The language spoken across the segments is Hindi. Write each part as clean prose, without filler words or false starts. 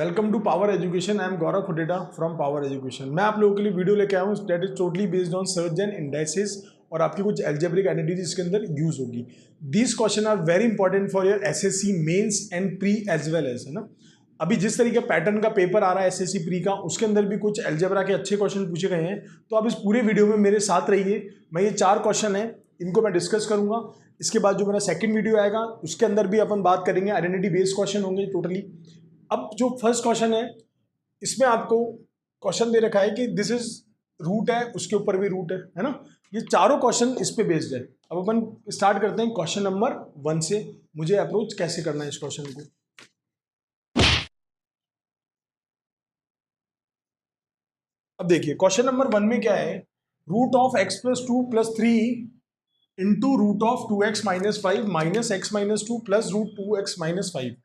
Welcome to power education. I am Gaurav Khuteta from power education. मैं आप लोगों के लिए वीडियो लेके आया हूँ that is totally based on surds and indexes और आपकी कुछ एल्जेब्रिक आइडेंटिटीज इसके अंदर यूज होगी। These question are very important for your SSC mains and pre as well as, है ना। अभी जिस तरीके पैटर्न का पेपर आ रहा है एसएससी प्री का, उसके अंदर भी कुछ एल्जेब्रा के अच्छे क्वेश्चन पूछे गए हैं। तो आप इस पूरे वीडियो में मेरे साथ रहिए। मैं ये 4 क्वेश्चन है, इनको मैं डिस्कस करूंगा। इसके बाद जो मेरा सेकंड वीडियो आएगा उसके अंदर भी अपन बात करेंगे, आइडेंटिटी बेस्ड क्वेश्चन होंगे टोटली। अब जो फर्स्ट क्वेश्चन है, इसमें आपको क्वेश्चन दे रखा है कि दिस इज रूट है, उसके ऊपर भी रूट है ना। ये चारों क्वेश्चन इस पे बेस्ड है। अब अपन स्टार्ट करते हैं क्वेश्चन नंबर 1 से। मुझे अप्रोच कैसे करना है इस क्वेश्चन को। अब देखिए क्वेश्चन नंबर 1 में क्या है, root of x plus 2 plus 3 into root of 2x minus 5 minus x minus 2 plus root 2x minus 5।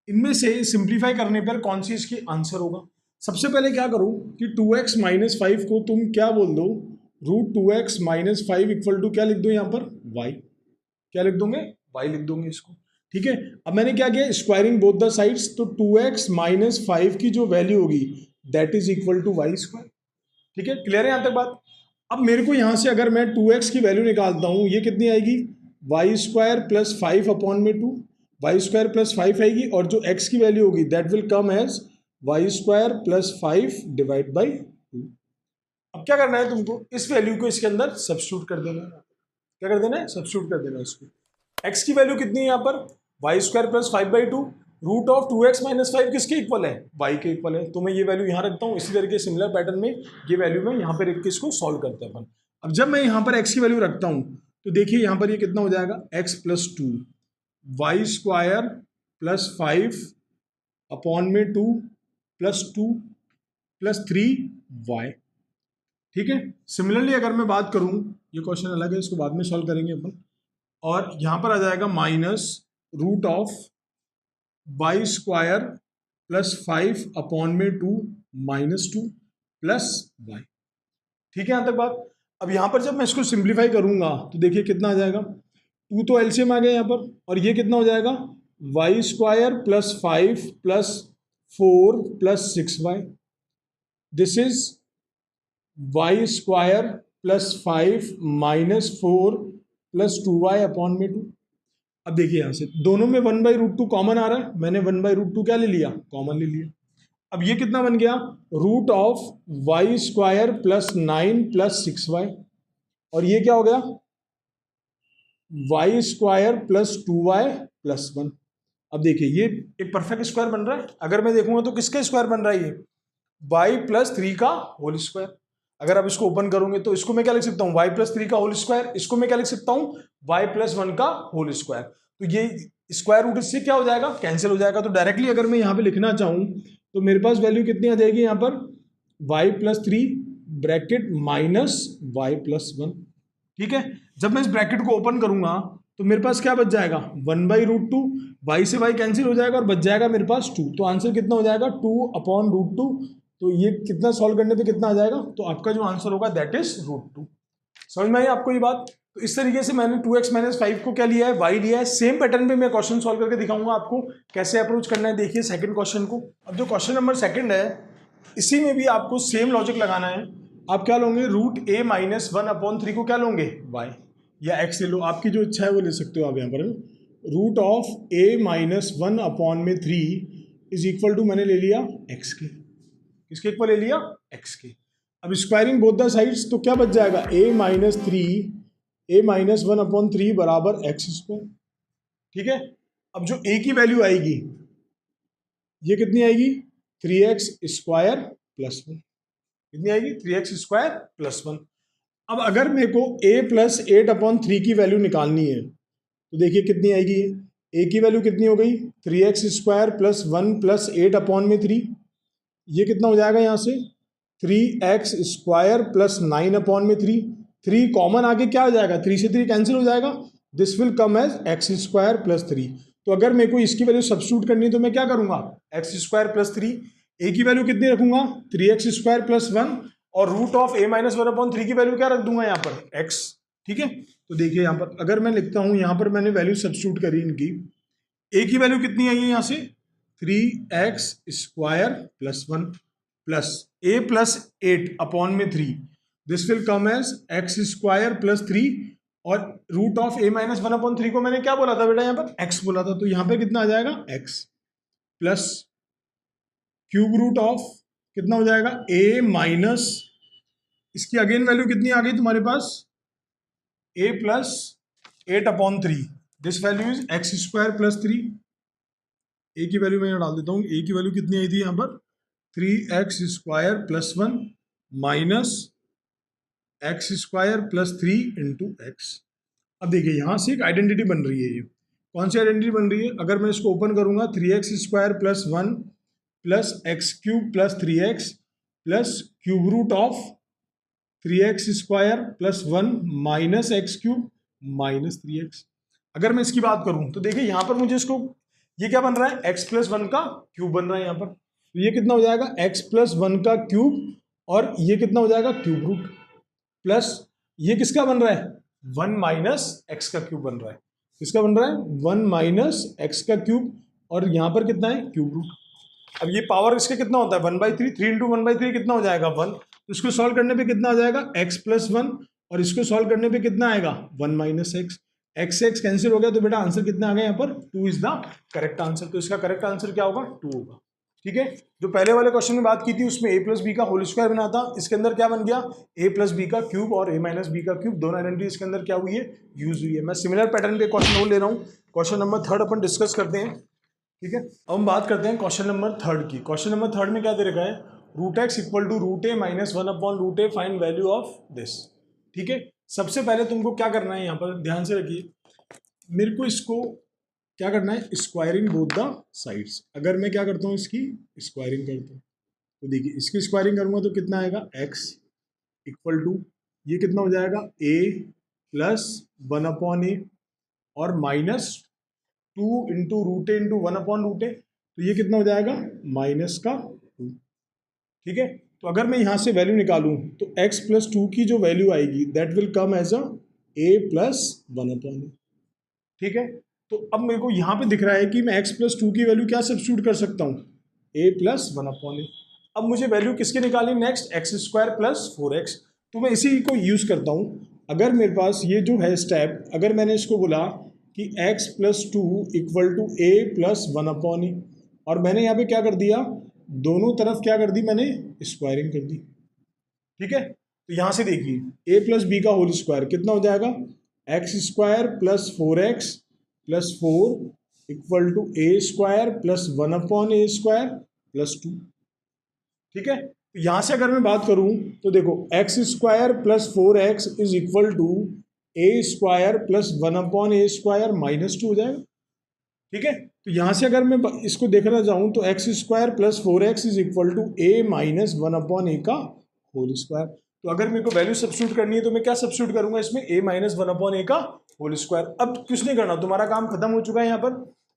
इनमें से सिंप्लीफाई करने पर कौन सी इसकी आंसर होगा। सबसे पहले क्या करूं कि 2x माइनस 5 को तुम क्या बोल दो, root 2x minus 5 equal to क्या लिख दो यहाँ पर y। क्या लिख दोगे, y लिख दोगे इसको। ठीक है, अब मैंने क्या किया, स्क्वायरिंग बोथ द साइड्स, तो 2x माइनस 5 की जो वैल्यू होगी that is equal to y square. ठीक है, क्लियर है यहाँ तक बात। अब मेरे को यहाँ से अगर मैं 2x की वैल्यू निकालता हूँ, ये कितनी आएगी, वाई स्क्वायर प्लस 5 अपॉन में 2, वाई स्क्वायर प्लस 5 आएगी, और जो x की वैल्यू होगी that will come as y square plus 5 divide by 2। अब क्या करना है तुमको, इस वैल्यू को इसके अंदर सब्स्टिट्यूट कर देना है। क्या कर देना है, सब्स्टिट्यूट कर देना है इसको। x की वैल्यू कितनी है यहाँ पर, y square plus 5/2, root of 2x minus 5 किसके इक्वल है, y के इक्वल है। तो मैं ये वैल्यू यहाँ रखता हूँ। इसी तरीके सिमिलर पैटर्न में ये वैल्यू मैं यहाँ पर रख के इसको सॉल्व करते हैं अपन। अब जब मैं यहाँ पर x की वैल्यू रखता हूँ तो देखिए यहाँ पर ये कितना हो जाएगा, x plus 2 y square plus 5 upon में 2 प्लस 2 प्लस 3y। ठीक है, सिमिलरली अगर मैं बात करूँ, ये क्वेश्चन अलग है, इसको बाद में सॉल्व करेंगे अपन। और यहाँ पर आ जाएगा minus root of y square plus 5 upon में 2 माइनस 2 प्लस y। ठीक है यहाँ तक बात। अब यहाँ पर जब मैं इसको सिंप्लीफाई करूंगा तो देखिए कितना आ जाएगा, 2 तो एलसीएम आ गया यहाँ पर, और ये कितना हो जाएगा, y square plus 5 plus 4 plus 6y। This is y square plus 5 minus 4 plus 2y upon में 2। अब देखिए यहाँ से दोनों में 1/√2 कॉमन आ रहा है, मैंने 1/√2 क्या ले लिया, कॉमन ले लिया। अब ये कितना बन गया, root of y square plus 9 plus 6y, और ये क्या हो गया, Y square plus 2y plus 1। अब देखिए ये एक परफेक्ट स्क्वायर बन रहा है। अगर मैं देखूंगा तो किसका स्क्वायर बन रहा है, ये y प्लस 3 का होल स्क्वायर। अगर आप इसको ओपन करोगे तो इसको मैं क्या लिख सकता हूँ, y प्लस 3 का होल स्क्वायर, इसको मैं क्या लिख सकता हूँ, y प्लस 1 का होल स्क्वायर। तो ये स्क्वायर रूट इससे क्या हो जाएगा, कैंसिल हो जाएगा। तो डायरेक्टली अगर मैं यहाँ पे लिखना चाहूँ तो मेरे पास वैल्यू कितनी आ जाएगी यहाँ पर, y plus 3 bracket minus y plus 1। ठीक है, जब मैं इस ब्रैकेट को ओपन करूंगा तो मेरे पास क्या बच जाएगा, 1/√2, y से y कैंसिल हो जाएगा और बच जाएगा मेरे पास 2। तो आंसर कितना हो जाएगा, 2/√2। तो ये कितना सॉल्व करने पे कितना आ जाएगा, तो आपका जो आंसर होगा दैट इज √2। समझ में आई आपको ये बात। तो इस तरीके से मैंने 2x माइनस 5 को क्या लिया है, y लिया है। सेम पैटर्न पे मैं क्वेश्चन सॉल्व करके दिखाऊंगा आपको कैसे अप्रोच करना है। देखिए सेकंड क्वेश्चन को। अब जो क्वेश्चन नंबर 2 है, इसी में भी आपको सेम लॉजिक लगाना है। आप क्या लोगे, रूट a माइनस 1/3 को क्या लोगे, y या x ले लो, आपकी जो इच्छा है वो ले सकते हो आप यहाँ पर। Root of a minus 1/3 is equal to मैंने ले लिया x के, किसके इक्वल ले लिया, x के। अब स्क्वायरिंग बोथ द साइड्स, तो क्या बच जाएगा, a माइनस 1/3 बराबर x स्क्वायर। ठीक है, अब जो a की वैल्यू आएगी ये कितनी आएगी, 3x स्क्वायर प्लस 1। कितनी आएगी, 3x स्क्वायर प्लस 1। अब अगर मेरे को a प्लस 8/3 की वैल्यू निकालनी है तो देखिए कितनी आएगी, a की वैल्यू कितनी हो गई, 3x स्क्वायर प्लस 1 प्लस 8/3। ये कितना हो जाएगा यहाँ से, 3x स्क्वायर प्लस 9/3। 3 कॉमन आके क्या हो जाएगा, 3 से 3 कैंसिल हो जाएगा, this will come as x square plus 3। तो अगर मेरे को इसकी वैल्यू सब्स्टिट्यूट करनी है तो मैं क्या करूंगा, x स्क्वायर प्लस 3, a की वैल्यू कितनी रखूंगा, 3x स्क्वायर प्लस 1, और रूट ऑफ a माइनस 1/3 की वैल्यू क्या रख दूंगा यहाँ पर, x। ठीक है, तो देखिए यहाँ पर अगर मैं लिखता हूँ, यहाँ पर मैंने वैल्यू सब्स्टिट्यूट करी इनकी, a की वैल्यू कितनी आई है यहाँ से, 3x² + 1 प्लस a + 8 अपॉन में 3, this will come as x² + 3, और रूट ऑफ a - 1/3 को मैंने क्या बोला था बेटा, यहाँ पर x बोला था, तो यहाँ पे कितना आ जाएगा x plus cube root of कितना हो जाएगा a माइनस, इसकी अगेन वैल्यू कितनी आ गई तुम्हारे पास, a + 8/3, this value is x² + 3, a की वैल्यू मैं यहाँ डाल देता हूँ, a की वैल्यू कितनी आई थी यहाँ पर 3x² + 1 माइनस x² + 3 × x। अब देखिए यहाँ से एक आइडेंटिटी बन रही है, ये कौन सी आइडेंटिटी बन रही है, अगर मैं इसको ओपन करूंगा 3x² + 1 plus x³ + 3x plus cube root of 3x² + 1 minus x³ minus 3x। अगर मैं इसकी बात करूं तो देखिए यहाँ पर मुझे इसको, ये क्या बन रहा है x + 1 का क्यूब बन रहा है यहाँ पर, तो ये कितना हो जाएगा x + 1 का क्यूब, और ये कितना हो जाएगा क्यूब रूट, प्लस ये किसका बन रहा है 1 माइनस एक्स का क्यूब बन रहा है, किसका बन रहा है 1 माइनस एक्स का क्यूब, और यहाँ पर कितना है क्यूब रूट। अब ये पावर इसके कितना होता है 1/3, 3 × 1/3 कितना हो जाएगा 1, तो इसको सॉल्व करने पे कितना आ जाएगा x + 1, और इसको सॉल्व करने पे कितना आएगा 1 माइनस एक्स, एक्स से एक्स कैंसिल हो गया, तो बेटा आंसर कितना आ गया यहाँ पर 2 इज द करेक्ट आंसर, तो इसका करेक्ट आंसर क्या होगा 2 होगा। ठीक है, जो पहले वाले क्वेश्चन में बात की थी उसमें a + b का होल स्क्वायर बना था, इसके अंदर क्या बन गया a + b का क्यूब और a - b का क्यूब, दोनों आइडेंटिटी इसके अंदर क्या हुई है यूज हुई है। मैं सिमिलर पैटर्न पे क्वेश्चन और ले रहा हूँ, क्वेश्चन नंबर 3 अपन डिस्कस करते हैं। ठीक है, अब हम बात करते हैं क्वेश्चन नंबर 3 की। क्वेश्चन नंबर 3 में क्या दे रखा है, √x = √a - 1/√a, find value of this. ठीक है, सबसे पहले तुमको क्या करना है, यहाँ पर ध्यान से रखिए, मेरे को इसको क्या करना है स्क्वायरिंग बोथ द साइड्स। अगर मैं क्या करता हूँ इसकी स्क्वायरिंग करता हूँ, तो देखिए इसकी स्क्वायरिंग करूँगा तो कितना आएगा x = ये कितना हो जाएगा a + 1/a और माइनस 2 × √a × 1/√a, तो ये कितना हो जाएगा -2। ठीक है, तो अगर मैं यहाँ से वैल्यू निकालूँ तो x + 2 की जो वैल्यू आएगी that will come as a + 1/a। ठीक है, तो अब मेरे को यहाँ पे दिख रहा है कि मैं x + 2 की वैल्यू क्या सब्स्टिट्यूट कर सकता हूँ a + 1/a। अब मुझे वैल्यू किसके निकालनी नेक्स्ट x² + 4x, तो मैं इसी को यूज़ करता हूँ। अगर मेरे पास ये जो है स्टेप, अगर मैंने इसको बोला कि x + 2 = a + 1/a, और मैंने यहाँ पे क्या कर दिया दोनों तरफ क्या कर दी मैंने स्क्वायरिंग कर दी। ठीक है, तो यहाँ से देखिए a + b का होल स्क्वायर कितना हो जाएगा x² + 4x + 4 = a² + 1/a² + 2। ठीक है, तो यहाँ से अगर मैं बात करूँ तो देखो x² + 4x = a² + 1/a² - 2 हो जाएगा। ठीक है, तो यहाँ से अगर मैं इसको देखना चाहूँ तो x² + 4x = a - 1/a का होल स्क्वायर। तो अगर मेरे को वैल्यू सब्स्टिट्यूट करनी है तो मैं क्या सब्स्टिट्यूट करूंगा इसमें a - 1/a का होल स्क्वायर। अब कुछ नहीं करना, तुम्हारा काम खत्म हो चुका है। यहाँ पर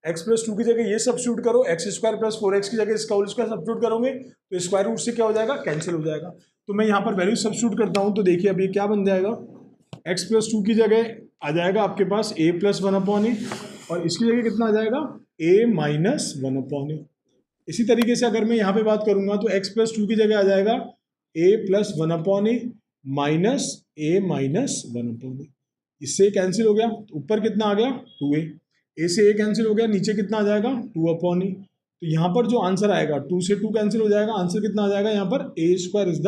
x + 2 की जगह ये सब्स्टिट्यूट करो, x² + 4x की जगह इसका होल स्क्वायर सब्स्टिट्यूट करोगे तो स्क्वायर रूट से क्या हो जाएगा कैंसिल हो जाएगा। तो मैं यहाँ पर वैल्यू सब्स्टिट्यूट करता हूँ, तो देखिए अब ये क्या बन जाएगा x + 2 की जगह आ जाएगा आपके पास a + 1/a, और इसकी जगह कितना आ जाएगा a - 1/a। इसी तरीके से अगर मैं यहाँ पे बात करूंगा तो x + 2 की जगह आ जाएगा a + 1/a minus a - 1/a। इससे कैंसिल हो गया, तो ऊपर कितना आ गया 2a, a से a कैंसिल हो गया, नीचे कितना आ जाएगा 2/a। तो यहाँ पर जो आंसर आएगा 2 से 2 कैंसिल हो जाएगा, आंसर कितना आ जाएगा यहाँ पर a² इज द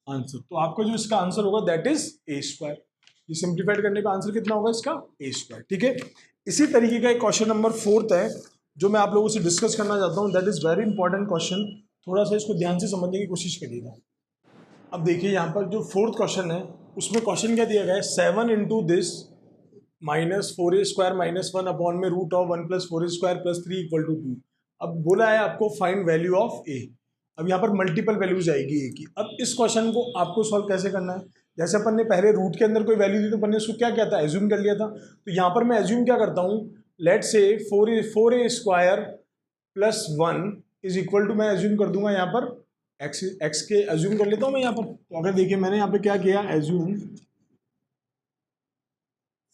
आंसर। तो आपका जो इसका आंसर होगा दैट इज a²। ये सिंप्लीफाइड करने का आंसर कितना होगा इसका a²। ठीक है, इसी तरीके का एक क्वेश्चन नंबर 4 है जो मैं आप लोगों से डिस्कस करना चाहता हूँ, that is very important question, थोड़ा सा इसको ध्यान से समझने की कोशिश करिएगा। अब देखिए यहाँ पर जो 4th क्वेश्चन है उसमें क्वेश्चन क्या दिया गया है 7 × दिस -4a² - 1 में √1 + 4a² + 3 = 2। अब बोला है आपको फाइंड वैल्यू ऑफ a। अब यहाँ पर मल्टीपल वैल्यूज आएगी a की। अब इस क्वेश्चन को आपको सॉल्व कैसे करना है, जैसे अपन ने पहले रूट के अंदर कोई वैल्यू दी तो अपन ने उसको क्या किया था एज्यूम कर लिया था। तो यहाँ पर मैं एज्यूम क्या करता हूँ, लेट से 4a² + 1 = मैं एज्यूम कर दूंगा यहाँ पर x के एज्यूम कर लेता हूँ मैं यहाँ पर। तो अगर देखिए मैंने यहाँ पे क्या किया एज्यूम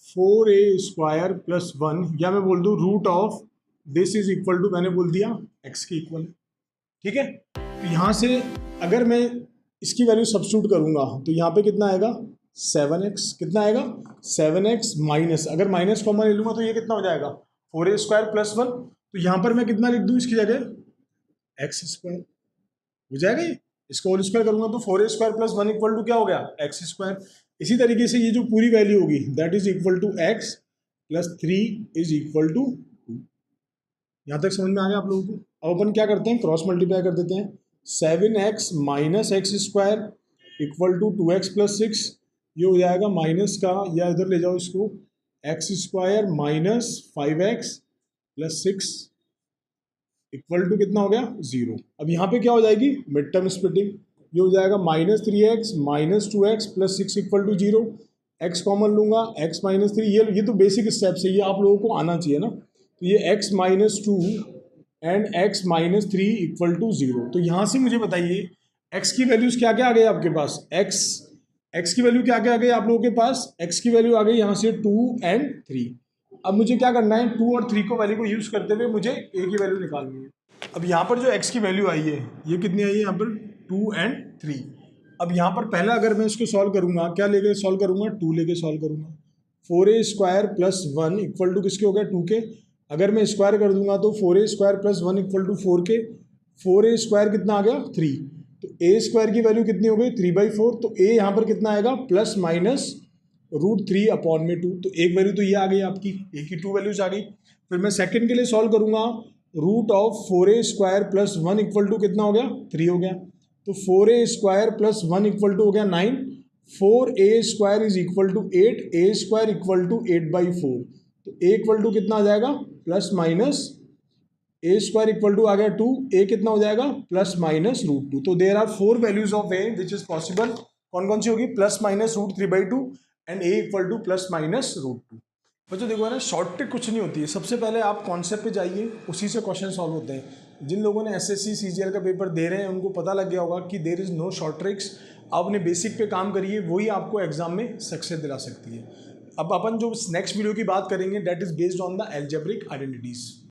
4a² + 1, या मैं बोल दूँ root of this is equal to, मैंने बोल दिया x के इक्वल है, ठीक है। तो यहाँ से अगर मैं इसकी वैल्यू सब्स्टिट्यूट करूंगा तो यहाँ पे कितना आएगा 7x, कितना आएगा 7x माइनस, अगर माइनस कॉमन ले लूंगा तो ये कितना हो जाएगा 4a² + 1। तो यहाँ पर मैं कितना लिख दूँ इसकी जगह x², हो जाएगा ये। इसको होल स्क्वायर करूंगा तो 4a² + 1 इक्वल टू क्या हो गया x²। इसी तरीके से ये जो पूरी वैल्यू होगी that is equal to x + 3 is equal to 2। यहाँ तक समझ में आ गया आप लोगों को। अब अपन क्या करते हैं, क्रॉस मल्टीप्लाई कर देते हैं। 7x minus x² equal to 2x + 6, ये हो जाएगा माइनस का, या इधर ले जाओ इसको, x² minus 5x + 6 equal to कितना हो गया 0। अब यहाँ पे क्या हो जाएगी मिड टर्म स्प्लिटिंग, ये हो जाएगा -3x minus 2x + 6 equal to 0। x common लूंगा, x - 3, ये तो बेसिक स्टेप्स है, ये आप लोगों को आना चाहिए ना। तो ये x - 2 and x - 3 equal to 0। तो यहाँ से मुझे बताइए x की वैल्यूज क्या क्या आ गई आपके पास, x की वैल्यू क्या क्या आ गई आप लोगों के पास, x की वैल्यू आ गई यहाँ से 2 और 3। अब मुझे क्या करना है, 2 और 3 को वैल्यू को यूज करते हुए मुझे a की वैल्यू निकालनी है। अब यहाँ पर जो x की वैल्यू आई है ये कितनी आई है यहाँ पर 2 और 3। अब यहाँ पर पहला अगर मैं इसको सॉल्व करूंगा, क्या लेके सॉल्व करूंगा 2 लेके सॉल्व करूंगा। 4a² + 1 इक्वल टू किसके हो गया 2 के। अगर मैं स्क्वायर कर दूंगा तो 4a² + 1 इक्वल टू 4 के। 4a² कितना आ गया 3, तो a² की वैल्यू कितनी हो गई 3/4। तो a यहाँ पर कितना आएगा ±√3/2। तो एक वैल्यू तो ये आ गई आपकी, a की 2 वैल्यूज आ गई। फिर मैं सेकंड के लिए सॉल्व करूंगा, √4a² + 1 इक्वल टू कितना हो गया 3 हो गया। तो 4a² + 1 इक्वल टू हो गया 9। 4a² is equal to 8, a² equal to 8/4। तो a इक्वल टू कितना आ जाएगा ±a² इक्वल टू आ गया 2, a कितना हो जाएगा ±√2। तो there are 4 values of a which is possible. कौन कौन सी होगी, ±√3/2 एंड a इक्वल टू ±√2। बच्चों देखो ना, शॉर्ट ट्रिक कुछ नहीं होती है। सबसे पहले आप कॉन्सेप्ट पे जाइए, उसी से क्वेश्चन सॉल्व होते हैं। जिन लोगों ने SSC CGL का पेपर दे रहे हैं उनको पता लग गया होगा कि there is no short tricks. आप अपने बेसिक पे काम करिए, वही आपको एग्जाम में सक्सेस दिला सकती है। अब अपन जो नेक्स्ट वीडियो की बात करेंगे that is based on the algebraic identities.